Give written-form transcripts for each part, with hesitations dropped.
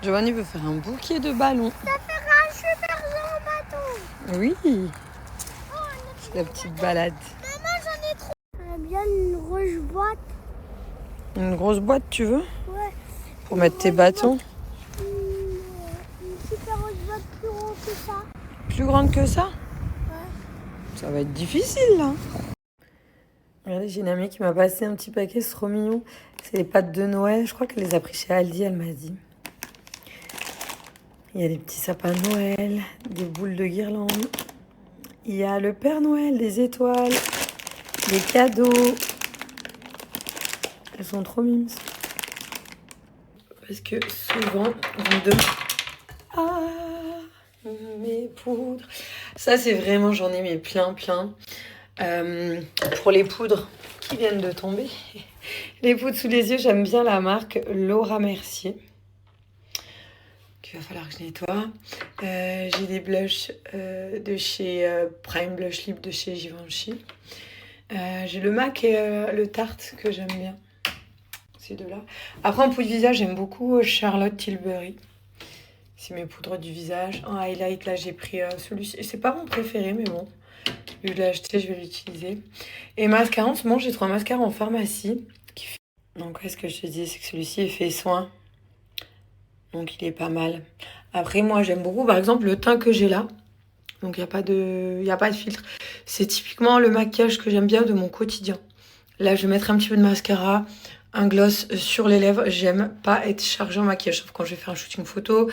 Giovanni veut faire un bouquet de ballons. Ça fera un super grand bâton. Oui. C'est la petite balade. Maman, j'en ai trop. J'aimerais bien une grosse boîte. Une grosse boîte, tu veux? Ouais. Pour mettre tes bâtons. Une super grosse boîte plus grande que ça. Plus grande que ça? Ouais. Ça va être difficile, là. Regardez, j'ai une amie qui m'a passé un petit paquet, c'est trop mignon. C'est les pâtes de Noël. Je crois qu'elle les a pris chez Aldi, elle m'a dit. Il y a des petits sapins de Noël, des boules de guirlande. Il y a le Père Noël, des étoiles, des cadeaux. Elles sont trop mimes. Parce que souvent, on me demande... Ah, mes poudres. Ça, c'est vraiment, j'en ai mis plein. Pour les poudres qui viennent de tomber. Les poudres sous les yeux, j'aime bien la marque Laura Mercier. Il va falloir que je nettoie. J'ai des blushs de chez Prime Blush Lip de chez Givenchy. J'ai le MAC et le Tarte que j'aime bien. Ces deux-là. Après, en poudre visage, j'aime beaucoup Charlotte Tilbury. C'est mes poudres du visage. En highlight, là, j'ai pris celui-ci. C'est pas mon préféré, mais bon. Vu que je l'ai acheté, je vais l'utiliser. Et mascara, en ce moment, j'ai trouvé un mascara en pharmacie. Donc, ce que je te dis, c'est que celui-ci est fait soin. Donc, il est pas mal. Après, moi, j'aime beaucoup, par exemple, le teint que j'ai là. Donc, il n'y a pas de filtre. C'est typiquement le maquillage que j'aime bien de mon quotidien. Là, je vais mettre un petit peu de mascara, un gloss sur les lèvres. J'aime pas être chargée en maquillage, sauf quand je vais faire un shooting photo,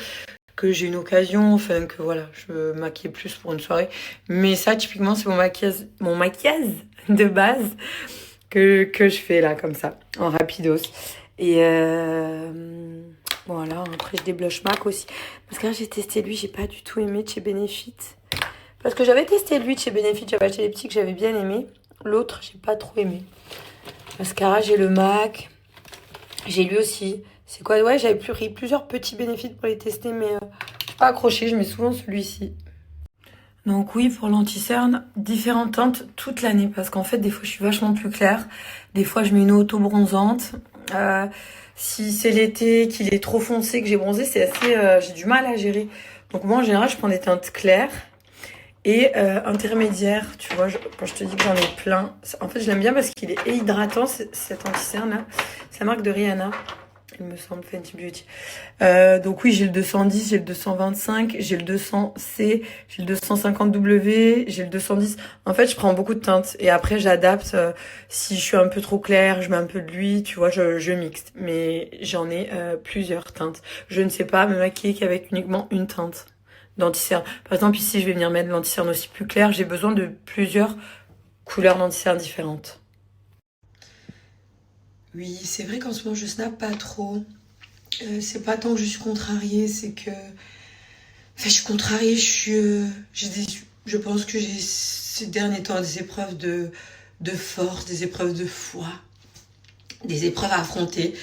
que j'ai une occasion, enfin, que voilà, je me maquille plus pour une soirée. Mais ça, typiquement, c'est mon maquillage de base que je fais là, comme ça, en rapidos. Et voilà, après j'ai des blush MAC aussi. Parce que là j'ai testé lui, j'ai pas du tout aimé de chez Benefit. Parce que j'avais testé lui de chez Benefit, j'avais acheté les petits que j'avais bien aimé. L'autre, j'ai pas trop aimé. Mascara, j'ai le MAC. J'ai lui aussi. C'est quoi? Ouais, j'avais pris plusieurs petits Benefit pour les tester, mais pas accroché. Je mets souvent celui-ci. Donc oui, pour l'anti-cerne, différentes teintes toute l'année. Parce qu'en fait, des fois, je suis vachement plus claire. Des fois, je mets une auto-bronzante. Si c'est l'été, qu'il est trop foncé, que j'ai bronzé, c'est assez... j'ai du mal à gérer. Donc moi, en général, je prends des teintes claires et intermédiaires. Tu vois, quand je te dis que j'en ai plein. En fait, je l'aime bien parce qu'il est hydratant, cet anti-cerne-là. C'est la marque de Rihanna. Il me semble, Fenty Beauty. Donc oui, j'ai le 210, j'ai le 225, j'ai le 200C, j'ai le 250W, j'ai le 210. En fait, je prends beaucoup de teintes. Et après, j'adapte. Si je suis un peu trop claire, je mets un peu de lui. Tu vois, je mixe. Mais j'en ai plusieurs teintes. Je ne sais pas me maquiller qu'avec uniquement une teinte d'anti-cerne. Par exemple, ici, je vais venir mettre de l'anti-cerne aussi plus clair. J'ai besoin de plusieurs couleurs d'anti-cerne différentes. Oui, c'est vrai qu'en ce moment, je snap pas trop. C'est pas tant que je suis contrariée, c'est que... Enfin, je suis contrariée, je pense que j'ai ces derniers temps des épreuves de force, des épreuves de foi, des épreuves à affronter.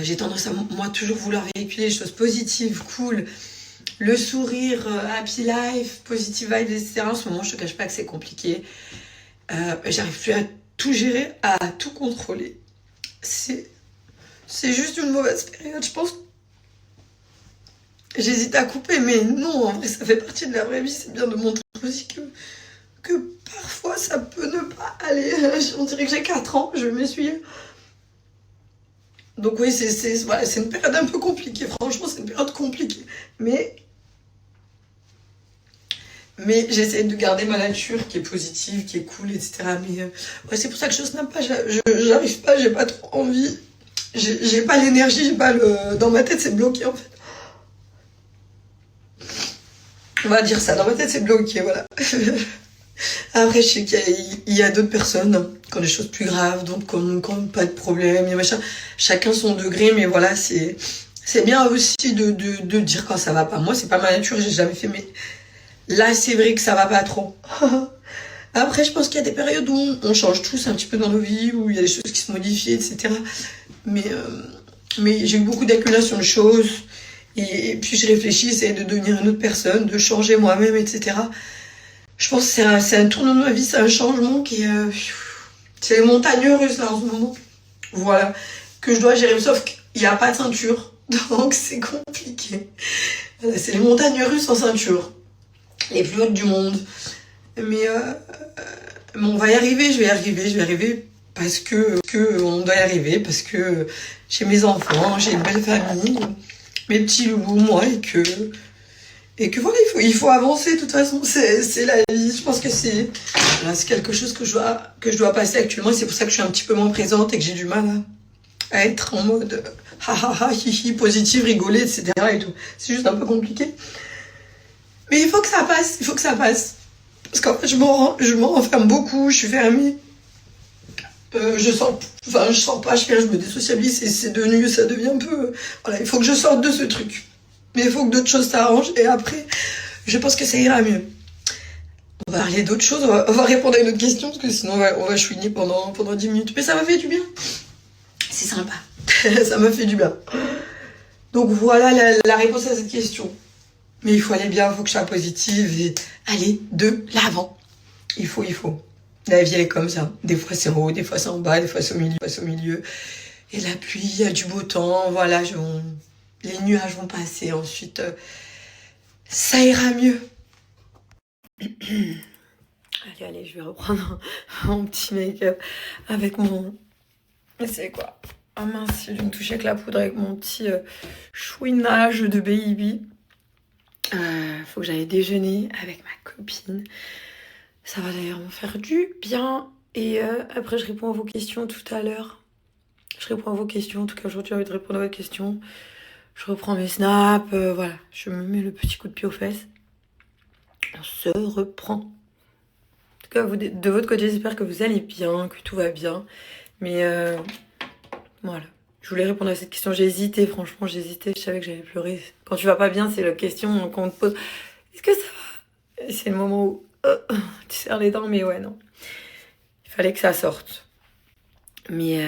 J'ai tendance à, moi, toujours vouloir véhiculer des choses positives, cool, le sourire, happy life, positive vibes, etc. En ce moment, je te cache pas que c'est compliqué. J'arrive plus à tout gérer, à tout contrôler. C'est juste une mauvaise période, je pense. J'hésite à couper, mais non, en vrai, ça fait partie de la vraie vie. C'est bien de montrer aussi que parfois, ça peut ne pas aller. On dirait que j'ai 4 ans, je vais m'essuyer. Donc oui, voilà, c'est une période un peu compliquée. Franchement, c'est une période compliquée. Mais j'essaie de garder ma nature qui est positive, qui est cool, etc. Mais ouais, c'est pour ça que je snap pas. J'arrive pas, j'ai pas trop envie. J'ai pas l'énergie, j'ai pas le... Dans ma tête, c'est bloqué, en fait. On va dire ça, dans ma tête, c'est bloqué, voilà. Après, je sais qu'il y a d'autres personnes qui ont des choses plus graves, donc qui n'ont pas de problème, et machin. Chacun son degré, mais voilà, c'est bien aussi de dire quand ça va pas. Moi, c'est pas ma nature, j'ai jamais fait, mais là, c'est vrai que ça va pas trop. Après, je pense qu'il y a des périodes où on change tous un petit peu dans nos vies, où il y a des choses qui se modifient, etc. Mais j'ai eu beaucoup d'accumulation de choses. Et puis je réfléchis, essayer de devenir une autre personne, de changer moi-même, etc. Je pense que c'est un tournant de ma vie, c'est un changement qui est... c'est les montagnes russes là en ce moment. Voilà. que je dois gérer, sauf qu'il n'y a pas de ceinture, donc c'est compliqué. Voilà, c'est les montagnes russes en ceinture, les plus hautes du monde. Mais on va y arriver, je vais y arriver parce que on doit y arriver, parce que j'ai mes enfants, j'ai une belle famille, mes petits loulous, moi, et que voilà, il faut avancer de toute façon, c'est la vie. Je pense que c'est quelque chose que je dois passer actuellement, c'est pour ça que je suis un petit peu moins présente et que j'ai du mal à être en mode ha ha ha hi hi positive, rigoler, etc. et tout. C'est juste un peu compliqué. Mais il faut que ça passe, Parce qu'en fait, je me renferme beaucoup, je suis fermée. Je sors pas, je me désociabilise et c'est devenu, ça devient un peu... Voilà, il faut que je sorte de ce truc. Mais il faut que d'autres choses s'arrangent et après, je pense que ça ira mieux. On va parler d'autres choses, on va répondre à une autre question parce que sinon on va chouiner pendant 10 minutes. Mais ça m'a fait du bien. C'est sympa. Ça m'a fait du bien. Donc voilà la réponse à cette question. Mais il faut aller bien, il faut que je sois positive et aller de l'avant. Il faut. La vie, elle est comme ça. Des fois, c'est en haut, des fois, c'est en bas, des fois, c'est au milieu. Et la pluie, il y a du beau temps, voilà, les nuages vont passer. Ensuite, ça ira mieux. Allez, je vais reprendre mon petit make-up avec mon... C'est quoi? Ah mince, je vais me toucher avec la poudre avec mon petit chouinage de baby. Faut que j'aille déjeuner avec ma copine. Ça va d'ailleurs me faire du bien. Et après, je réponds à vos questions tout à l'heure. Je réponds à vos questions. En tout cas, aujourd'hui, j'ai envie de répondre à vos questions. Je reprends mes snaps. Voilà, je me mets le petit coup de pied aux fesses. On se reprend. En tout cas, vous, de votre côté, j'espère que vous allez bien, que tout va bien. Mais voilà. Je voulais répondre à cette question. J'ai hésité, franchement, j'ai hésité. Je savais que j'allais pleurer. Quand tu vas pas bien, c'est la question qu'on te pose. Est-ce que ça va? Et c'est le moment où tu serres les dents, mais ouais, non. Il fallait que ça sorte. Mais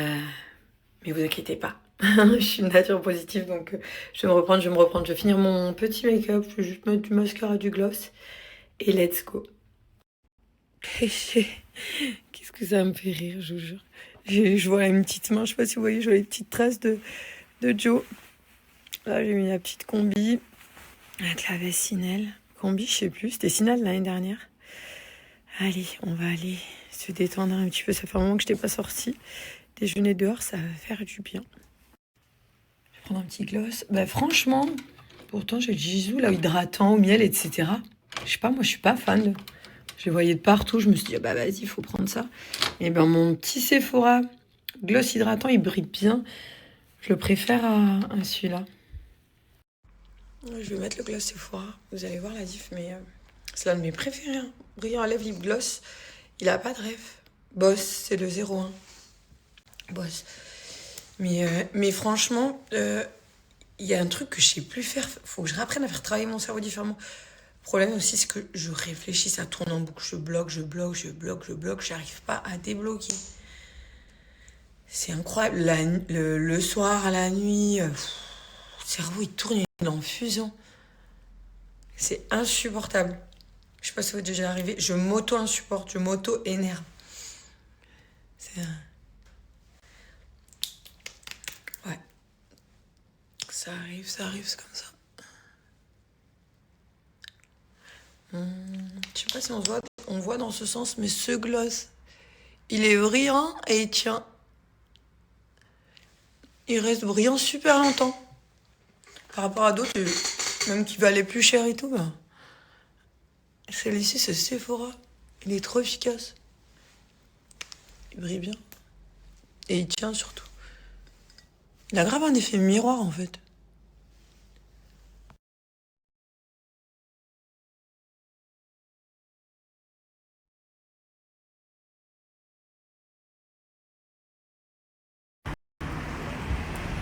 vous inquiétez pas. Je suis une nature positive, donc je vais me reprendre. Je vais finir mon petit make-up. Je vais juste mettre du mascara, du gloss. Et let's go. Qu'est-ce que ça me fait rire, je vous jure. Je vois une petite main, je sais pas si vous voyez, je vois les petites traces de Joe. Là, j'ai mis la petite combi avec la veste Sinel. Combi, je sais plus, c'était Sinel l'année dernière. Allez, on va aller se détendre un petit peu. Ça fait un moment que je n'étais pas sortie. Déjeuner dehors, ça va faire du bien. Je vais prendre un petit gloss. Bah, franchement, pourtant, j'ai le Jisoo, là, hydratant, au miel, etc. Je sais pas, moi, je suis pas fan. Je les voyais de partout. Je me suis dit, bah, vas-y, il faut prendre ça. Et ben, mon petit Sephora gloss hydratant, il brille bien. Je le préfère à celui-là. Je vais mettre le gloss Sephora. Vous allez voir la diff, mais c'est l'un de mes préférés. Hein. Brillant à lèvres lip gloss. Il a pas de ref. Boss, c'est le 01. Boss. Mais franchement, il y a un truc que je sais plus faire. Faut que je réapprenne à faire travailler mon cerveau différemment. Le problème aussi, c'est que je réfléchis, ça tourne en boucle. Je bloque. J'arrive pas à débloquer. C'est incroyable. Le soir, la nuit, le cerveau, il tourne en fusion. C'est insupportable. Je sais pas si vous êtes déjà arrivé. Je m'auto-insupporte, je m'auto-énerve. C'est... Ouais. Ça arrive, c'est comme ça. Je sais pas si on voit dans ce sens, mais ce gloss, il est brillant et il tient. Il reste brillant super longtemps. Par rapport à d'autres, même qui valaient plus cher et tout, ben... Celui-ci, c'est Sephora. Il est trop efficace. Il brille bien. Et il tient surtout. Il a grave un effet miroir, en fait.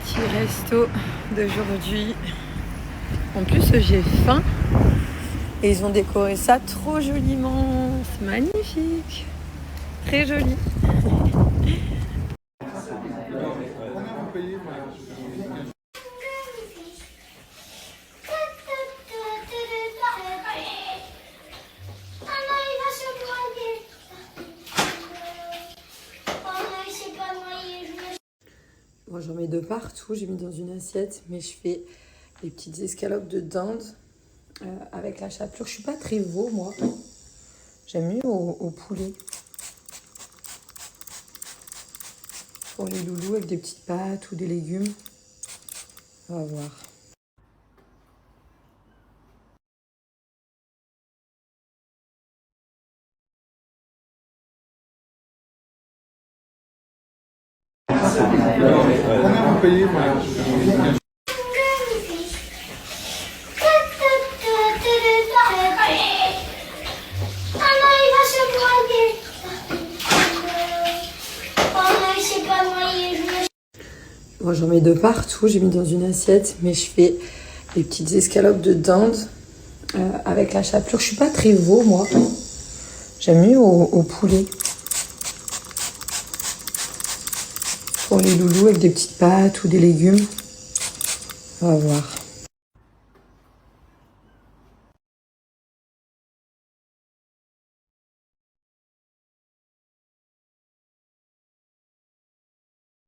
Petit resto d'aujourd'hui. En plus, j'ai faim. Et ils ont décoré ça trop joliment. C'est magnifique. Très joli. Bon, j'en mets de partout, j'ai mis dans une assiette, mais je fais les petites escalopes de dinde avec la chapelure. Je suis pas très veau, moi. J'aime mieux au poulet. Pour les loulous avec des petites pâtes ou des légumes. On va voir. Combien vous payez pour Maman, il va se noyer. Maman, il s'est pas noyé. Bon, j'en mets de partout, j'ai mis dans une assiette, mais je fais les petites escalopes de dinde avec la chapelure. Je suis pas très veau, moi. J'aime mieux au poulet. Pour les loulous avec des petites pâtes ou des légumes. On va voir.